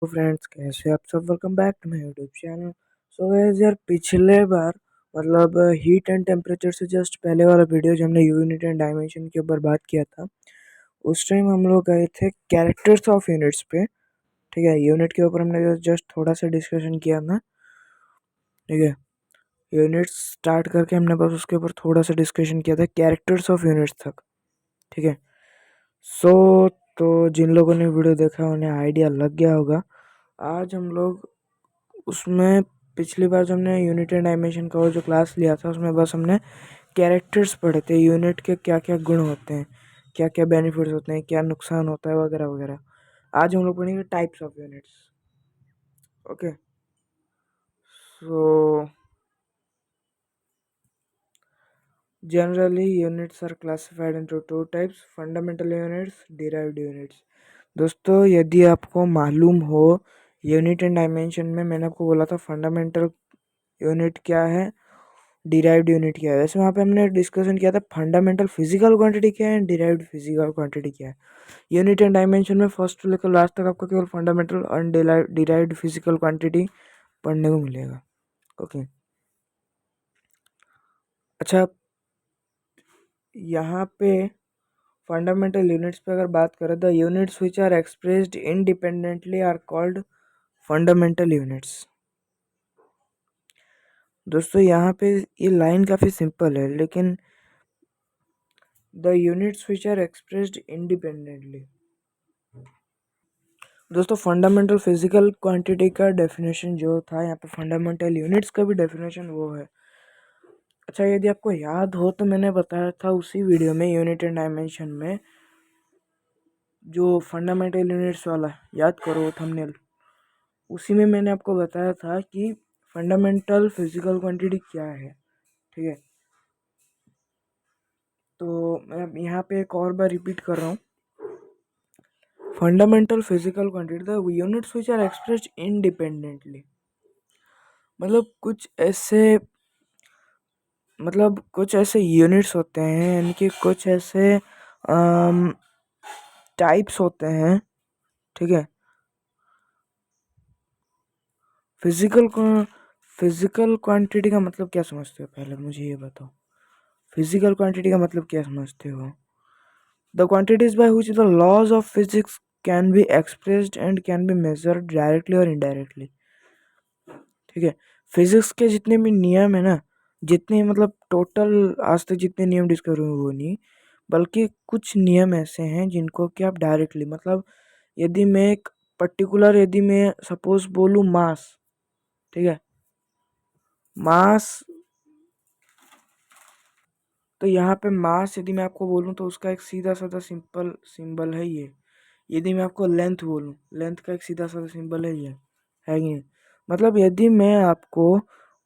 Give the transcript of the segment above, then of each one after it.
Friends, कैसे आप सब। Welcome back to my YouTube channel. So guys यार, पिछले बार मतलब हीट एंड टेम्परेचर से जस्ट पहले वाला वीडियो जो हमने यूनिट एंड डायमेंशन के ऊपर बात किया था, उस टाइम हम लोग गए थे कैरेक्टर्स ऑफ यूनिट्स पे। ठीक है, यूनिट के ऊपर हमने जस्ट थोड़ा सा डिस्कशन किया था। ठीक है, यूनिट्स स्टार्ट करके हमने बस उसके ऊपर थोड़ा सा डिस्कशन किया था कैरेक्टर्स ऑफ यूनिट्स तक। ठीक है। सो तो जिन लोगों ने वीडियो देखा उन्हें आइडिया लग गया होगा। आज हम लोग उसमें पिछली बार जो हमने यूनिट एंड डायमेंशन का वो जो क्लास लिया था, उसमें बस हमने कैरेक्टर्स पढ़े थे, यूनिट के क्या क्या गुण होते हैं, क्या क्या बेनिफिट्स होते हैं, क्या नुकसान होता है, वगैरह वगैरह। आज हम लोग पढ़ेंगे types of units. Okay, so generally units are classified into two types: fundamental units, derived units। दोस्तों, यदि आपको मालूम हो, यूनिट एंड डायमेंशन में मैंने आपको बोला था फंडामेंटल यूनिट क्या है, डिराइव्ड यूनिट क्या है। वैसे वहाँ पे हमने डिस्कशन किया था फंडामेंटल फिजिकल क्वांटिटी क्या है, डिराइव्ड फिजिकल क्वांटिटी क्या है। यूनिट एंड डायमेंशन में फर्स्ट से लेकर लास्ट तक आपको केवल फंडामेंटल और डिराइव्ड फिजिकल क्वांटिटी पढ़ने को मिलेगा। ओके, अच्छा, यहाँ पे फंडामेंटल यूनिट्स पे अगर बात करें, the units which are expressed independently are called fundamental units. दोस्तों, यहाँ पे ये लाइन काफ़ी सिंपल है, लेकिन the units which are expressed independently. दोस्तों, फंडामेंटल फिजिकल क्वांटिटी का डेफिनेशन जो था, यहाँ पे फंडामेंटल यूनिट्स का भी डेफिनेशन वो है। अच्छा, यदि आपको याद हो तो मैंने बताया था उसी वीडियो में, यूनिट एंड डायमेंशन में, जो फंडामेंटल यूनिट्स वाला, याद करो वो थंबनेल, उसी में मैंने आपको बताया था कि फंडामेंटल फिजिकल क्वांटिटी क्या है। ठीक है, तो मैं यहाँ पे एक और बार रिपीट कर रहा हूँ। Fundamental physical quantity, the units which are expressed independently. मतलब कुछ ऐसे यूनिट्स होते हैं, यानी कि कुछ ऐसे टाइप्स होते हैं। ठीक है, फिजिकल फिजिकल क्वांटिटी का मतलब क्या समझते हो, पहले मुझे ये बताओ। फिजिकल क्वांटिटी का मतलब क्या समझते हो? The quantities by which the laws of physics can be expressed and can be measured directly और इनडायरेक्टली। ठीक है, फिजिक्स के जितने भी नियम है ना, जितने मतलब टोटल आज तक जितने नियम डिस्कवर हुए वो नहीं, बल्कि कुछ नियम ऐसे हैं जिनको कि आप डायरेक्टली, मतलब यदि मैं एक पर्टिकुलर, यदि मैं सपोज बोलूँ मास। ठीक है, मास, तो यहाँ पे मास यदि मैं आपको बोलूँ तो उसका एक सीधा साधा सिंपल सिंबल है ये। यदि मैं आपको लेंथ बोलूँ, लेंथ का एक सीधा साधा सिंबल है ये, है कि नहीं? मतलब यदि मैं आपको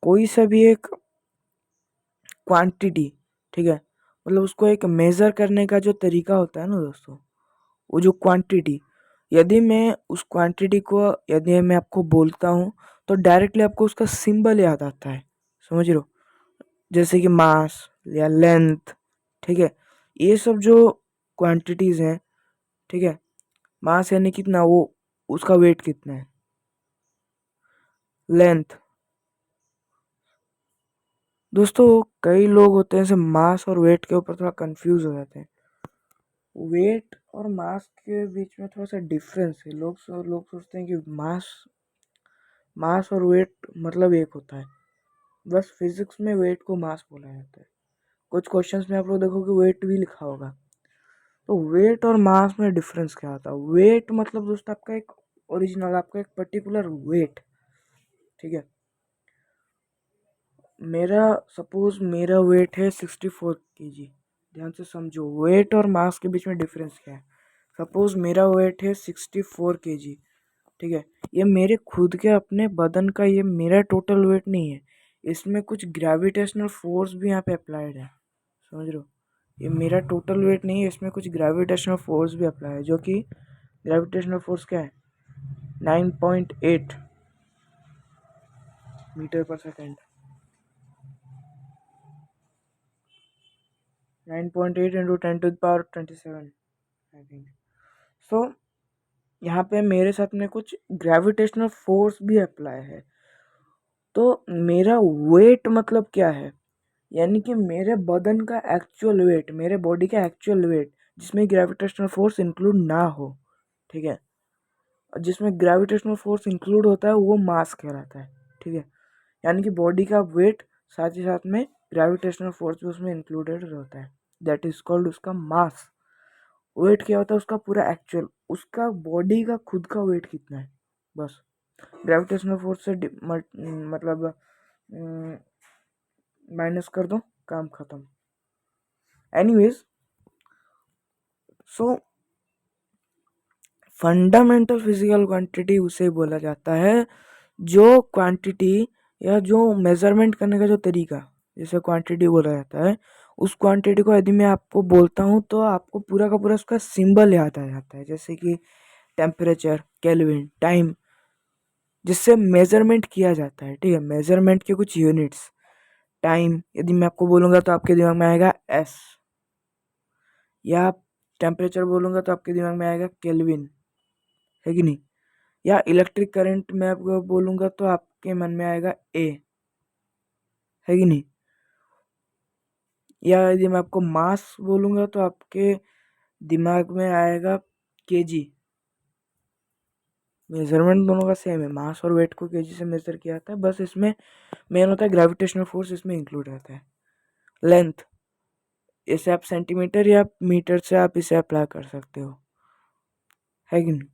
कोई सा भी एक क्वांटिटी, ठीक है, मतलब उसको एक मेज़र करने का जो तरीका होता है ना दोस्तों, वो जो क्वांटिटी, यदि मैं उस क्वांटिटी को, यदि मैं आपको बोलता हूँ तो डायरेक्टली आपको उसका सिंबल याद आता है। समझ रहे हो? जैसे कि मास या लेंथ। ठीक है, ये सब जो क्वांटिटीज़ हैं, ठीक है, मास यानी कितना, वो उसका वेट कितना है, लेंथ। दोस्तों, कई लोग होते हैं जैसे मास और वेट के ऊपर थोड़ा कंफ्यूज हो जाते हैं। वेट और मास के बीच में थोड़ा सा डिफरेंस है। लोग सोचते हैं कि मास मास और वेट मतलब एक होता है। बस फिजिक्स में वेट को मास बोला जाता है। कुछ क्वेश्चंस में आप लोग देखोगे वेट भी लिखा होगा। तो वेट और मास में डिफरेंस क्या होता है? वेट मतलब दोस्त आपका एक ओरिजिनल, आपका एक पर्टिकुलर वेट। ठीक है, मेरा सपोज मेरा वेट है 64 kg। ध्यान से समझो, वेट और मास के बीच में डिफरेंस क्या है। सपोज मेरा वेट है 64 kg। ठीक है, ये मेरे खुद के अपने बदन का, ये मेरा टोटल वेट नहीं है। इसमें कुछ ग्रेविटेशनल फोर्स भी यहाँ पे अप्लाइड है। समझ रहे हो? ये मेरा टोटल वेट नहीं है, इसमें कुछ ग्रेविटेशनल फोर्स भी अप्लाई है, जो कि ग्रेविटेशनल फोर्स क्या है, 9.8 मीटर पर second. 9.8 into 10 to the power 27, I think. So यहाँ पे मेरे साथ में कुछ ग्रेविटेशनल फोर्स भी अप्लाई है। तो मेरा वेट मतलब क्या है, यानी कि मेरे बदन का एक्चुअल वेट, मेरे बॉडी का एक्चुअल वेट जिसमें ग्रेविटेशनल फोर्स इंक्लूड ना हो, ठीक है। और जिसमें ग्रेविटेशनल फोर्स इंक्लूड होता है वो मास कहलाता है, ठीक है। यानी कि बॉडी का वेट साथ ही साथ में ग्रेविटेशनल फोर्स भी उसमें इंक्लूडेड रहता है, दैट इज कॉल्ड उसका मास। वेट क्या होता है उसका पूरा एक्चुअल, उसका बॉडी का खुद का वेट कितना है, बस ग्रेविटेशनल फोर्स से मतलब माइनस कर दो, काम खत्म। एनीवेज, सो फंडामेंटल फिजिकल क्वांटिटी उसे बोला जाता है जो क्वांटिटी या जो मेजरमेंट करने का जो तरीका, जिसे क्वांटिटी बोला जाता है, उस क्वांटिटी को यदि मैं आपको बोलता हूँ तो आपको पूरा का पूरा उसका सिंबल याद आ जाता है, जैसे कि टेम्परेचर, केल्विन, टाइम, जिससे मेजरमेंट किया जाता है, ठीक है। मेजरमेंट के कुछ यूनिट्स, टाइम यदि मैं आपको बोलूँगा तो आपके दिमाग में आएगा एस, या टेम्परेचर बोलूँगा तो आपके दिमाग में आएगा केल्विन, है कि नहीं। या इलेक्ट्रिक करंट मैं आपको बोलूँगा तो आपके मन में आएगा ए, है कि नहीं। या यदि मैं आपको मास बोलूँगा तो आपके दिमाग में आएगा केजी। मेजरमेंट दोनों का सेम है, मास और वेट को केजी से मेजर किया जाता है, बस इसमें मेन होता है ग्रेविटेशनल फोर्स, इसमें इंक्लूड रहता है। लेंथ, इसे आप सेंटीमीटर या मीटर से आप इसे अप्लाई कर सकते हो, है कि नहीं।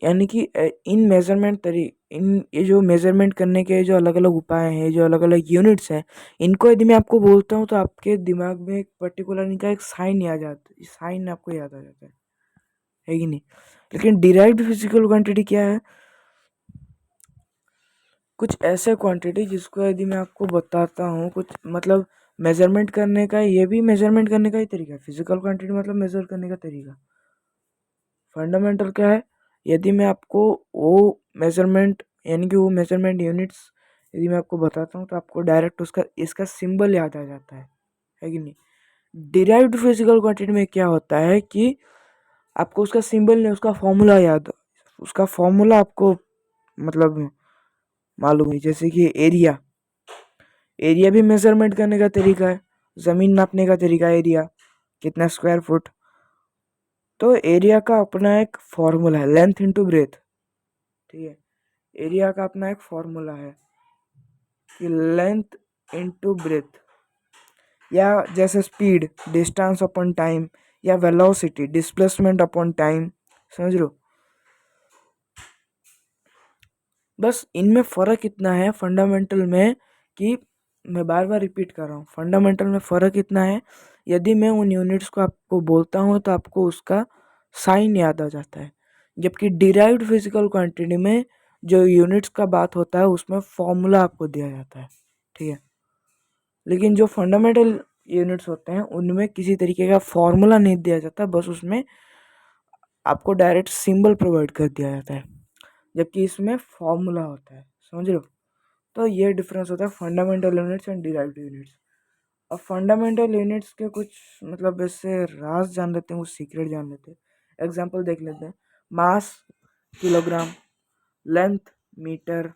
यानी कि इन मेजरमेंट इन ये जो मेजरमेंट करने के जो अलग अलग उपाय हैं, जो अलग अलग यूनिट्स हैं, इनको यदि मैं आपको बोलता हूँ तो आपके दिमाग में एक पर्टिकुलर इनका एक साइन याद आता है, साइन आपको याद आ जाता है कि नहीं। लेकिन डिराइव्ड फिजिकल क्वांटिटी क्या है, कुछ ऐसे क्वांटिटी जिसको यदि मैं आपको बताता हूँ, कुछ मतलब मेजरमेंट करने का, ये भी मेजरमेंट करने का ही तरीका है। फिजिकल क्वांटिटी मतलब मेजर करने का तरीका। फंडामेंटल क्या है, यदि मैं आपको वो मेजरमेंट, यानी कि वो मेजरमेंट यूनिट्स यदि मैं आपको बताता हूँ तो आपको डायरेक्ट उसका इसका सिंबल याद आ जाता है कि नहीं। डिराइव्ड फिजिकल क्वांटिटी में क्या होता है कि आपको उसका सिंबल नहीं, उसका फॉर्मूला याद, उसका फॉर्मूला आपको मतलब मालूम है। जैसे कि एरिया, एरिया भी मेजरमेंट करने का तरीका है, ज़मीन नापने का तरीका है एरिया, कितना स्क्वायर फुट। तो एरिया का अपना एक फॉर्मूला है, लेंथ इंटू ब्रेथ, ठीक है। एरिया का अपना एक फॉर्मूला है कि लेंथ इंटू ब्रेथ, या जैसे स्पीड डिस्टेंस अपॉन टाइम, या वेलोसिटी डिस्प्लेसमेंट अपॉन टाइम, समझ लो। बस इनमें फ़र्क इतना है फंडामेंटल में कि मैं बार बार रिपीट कर रहा हूँ, फंडामेंटल में फ़र्क इतना है, यदि मैं उन यूनिट्स को आपको बोलता हूँ तो आपको उसका साइन याद आ जाता है। जबकि डिराइव्ड फिजिकल क्वांटिटी में जो यूनिट्स का बात होता है उसमें फॉर्मूला आपको दिया जाता है, ठीक है। लेकिन जो फंडामेंटल यूनिट्स होते हैं उनमें किसी तरीके का फॉर्मूला नहीं दिया जाता, बस उसमें आपको डायरेक्ट सिंबल प्रोवाइड कर दिया जाता है, जबकि इसमें फॉर्मूला होता है, समझ लो। तो ये डिफरेंस होता है fundamental units and derived units. अब फंडामेंटल यूनिट्स के कुछ मतलब ऐसे राज जान लेते हैं, कुछ सीक्रेट जान लेते हैं। एग्जांपल देख लेते हैं, मास किलोग्राम, लेंथ मीटर,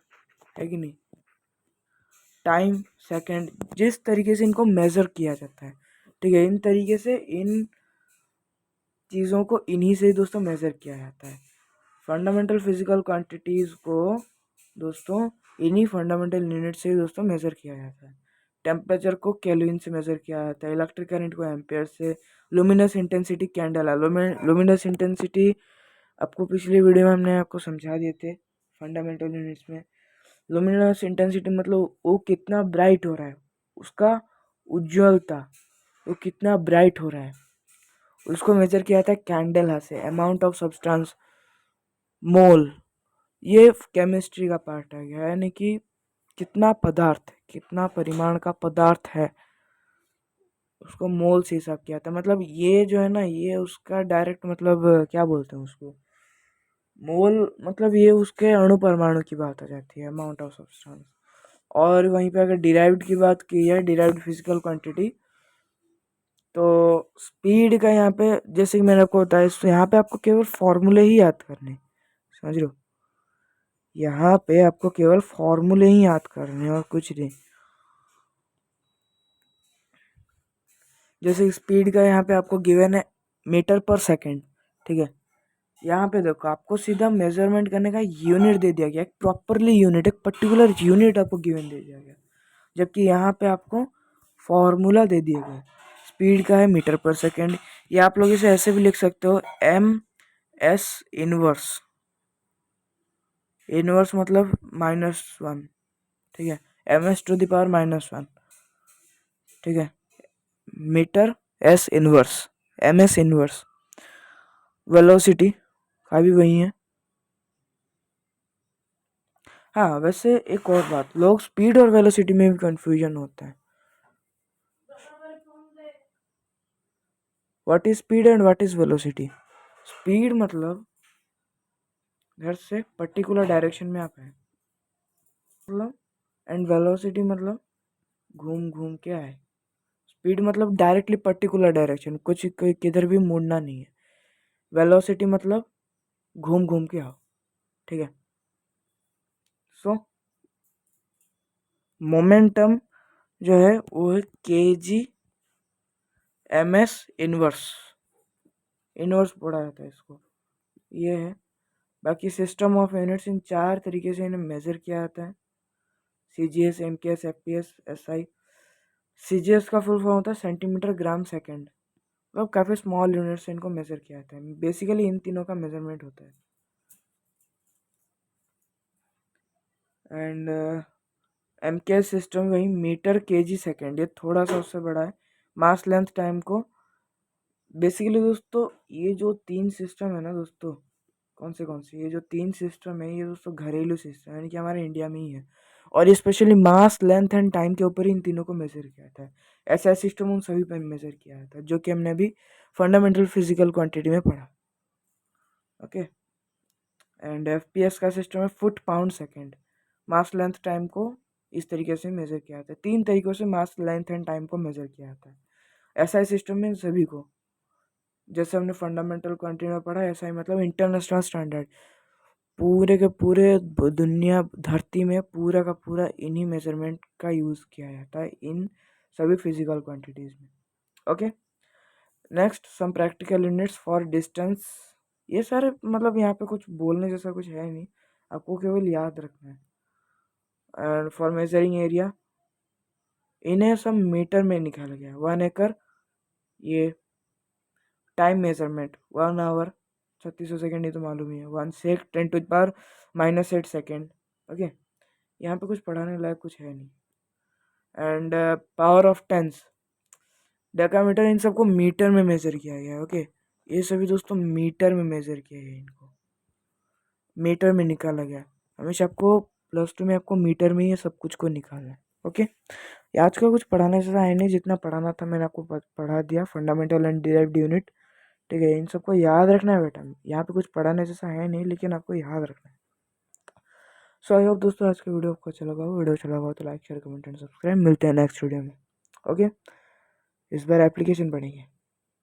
है कि नहीं, टाइम सेकंड, जिस तरीके से इनको मेज़र किया जाता है, ठीक है, इन तरीके से इन चीज़ों को इन्हीं से दोस्तों मेज़र किया जाता है। फंडामेंटल फिजिकल क्वांटिटीज़ को दोस्तों इन्हीं फंडामेंटल यूनिट से दोस्तों मेज़र किया जाता है। टेम्परेचर को केल्विन से मेज़र किया जाता है, इलेक्ट्रिक करंट को एम्पेयर से, लुमिनस इंटेंसिटी कैंडल है, लुमिनस इंटेंसिटी आपको पिछली वीडियो में हमने आपको समझा दिए थे फंडामेंटल यूनिट्स में। लुमिनस इंटेंसिटी मतलब वो कितना ब्राइट हो रहा है, उसका उज्ज्वलता, वो कितना ब्राइट हो रहा है, उसको मेजर किया जाता है कैंडल से। अमाउंट ऑफ सब्सटेंस, मोल, ये केमिस्ट्री का पार्ट है, यानी कि कितना पदार्थ, कितना परिमाण का पदार्थ है, उसको मोल से हिसाब किया था। मतलब ये जो है ना, ये उसका डायरेक्ट मतलब क्या बोलते हैं उसको, मोल मतलब ये उसके अणु परमाणु की बात आ जाती है, अमाउंट ऑफ सब्सटेंस। और वहीं पे अगर डिराइव्ड की बात की है, डिराइव्ड फिजिकल क्वांटिटी, तो स्पीड का यहाँ पे जैसे कि मैंने आपको बताया, तो यहाँ पे आपको केवल फॉर्मूले ही याद करने, समझ रहे हो, यहाँ पे आपको केवल फॉर्मूले ही याद करने और कुछ नहीं। जैसे स्पीड का यहाँ पे आपको गिवन है मीटर पर सेकंड, ठीक है। यहाँ पे देखो आपको सीधा मेजरमेंट करने का यूनिट दे दिया गया, एक प्रॉपरली यूनिट, एक पर्टिकुलर यूनिट आपको गिवन दे दिया गया, जबकि यहाँ पे आपको फॉर्मूला दे दिया गया। स्पीड का है मीटर पर सेकंड, या आप लोग इसे ऐसे भी लिख सकते हो MS इनवर्स, इनवर्स मतलब -1, ठीक है, MS⁻⁻1, ठीक है, मीटर MS इनवर्स। वेलोसिटी का भी वही है। हाँ वैसे एक और बात, लोग स्पीड और वेलोसिटी में भी कंफ्यूजन होता है। What is speed and what is velocity? Speed मतलब घर से पर्टिकुलर डायरेक्शन में आप हैं, मतलब, एंड वेलोसिटी मतलब घूम घूम के आए। स्पीड मतलब डायरेक्टली पर्टिकुलर डायरेक्शन, कुछ किधर भी मुड़ना नहीं है। वेलोसिटी मतलब घूम घूम के आओ, ठीक है। सो मोमेंटम जो है वो है kg/ms इनवर्स, इनवर्स पढ़ा जाता है इसको, ये है। बाकी सिस्टम ऑफ यूनिट्स इन 4 तरीके से इन्हें मेजर किया जाता है, CGS, MKS, FPS, SI। CGS का फुल फॉर्म होता है सेंटीमीटर ग्राम सेकेंड, मतलब काफ़ी स्मॉल यूनिट से इनको मेजर किया जाता है। बेसिकली इन तीनों का मेजरमेंट होता है। एंड MKS सिस्टम वही मीटर kg सेकेंड, ये थोड़ा सा उससे बड़ा है। मास लेंथ टाइम को बेसिकली दोस्तों, ये जो 3 सिस्टम है ना दोस्तों, कौन से, ये जो 3 सिस्टम है ये दोस्तों घरेलू सिस्टम यानी कि हमारे इंडिया में ही है, और ये specially mass length and time के ऊपर ही इन तीनों को मेजर किया जाता है। ऐसा सिस्टम उन सभी पर मेजर किया जाता है जो कि हमने अभी फंडामेंटल फिजिकल क्वांटिटी में पढ़ा, ओके। एंड FPS का सिस्टम है फुट पाउंड सेकेंड। मास लेंथ टाइम को इस तरीके से मेजर किया जाता है, 3 तरीकों से मास लेंथ एंड टाइम को मेजर किया जाता है। ऐसा सिस्टम में सभी को, जैसे हमने फंडामेंटल क्वांटिटी में पढ़ा, ऐसा ही मतलब इंटरनेशनल स्टैंडर्ड, पूरे के पूरे दुनिया धरती में पूरा का पूरा इन्हीं मेजरमेंट का यूज़ किया जाता है इन सभी फिजिकल क्वांटिटीज़ में, okay. Next some practical units for distance. ये सारे मतलब यहाँ पे कुछ बोलने जैसा कुछ है नहीं, आपको केवल याद रखना है। एंड फॉर मेजरिंग एरिया, इन्हें सब मीटर में निकाला गया। 1 एकड़, ये टाइम मेजरमेंट 1 आवर 3600 सेकेंड, ये तो मालूम ही है। 1 सेक 10⁻⁻8 सेकेंड, ओके। यहाँ पे कुछ पढ़ाने लायक कुछ है नहीं। And power of tens, decametre, इन सबको मीटर में मेजर किया गया है, ओके। ये सभी दोस्तों मीटर में मेजर किया गया, इनको मीटर में निकाला गया। हमेशा आपको +2 में आपको मीटर में ही सब कुछ को निकालना है, ओके। आज का कुछ पढ़ाने से है नहीं, जितना पढ़ाना था मैंने आपको पढ़ा दिया, फंडामेंटल एंड डिराइव्ड यूनिट, ठीक है। इन सबको याद रखना है बेटा, यहाँ पे कुछ पढ़ाने जैसा है नहीं लेकिन आपको याद रखना है। सो आई होप दोस्तों आज का वीडियो आपको अच्छा लगा हो। वीडियो अच्छा लगा हो तो like share comment and subscribe. मिलते हैं नेक्स्ट वीडियो में, ओके। इस बार एप्लीकेशन पढ़ेंगे।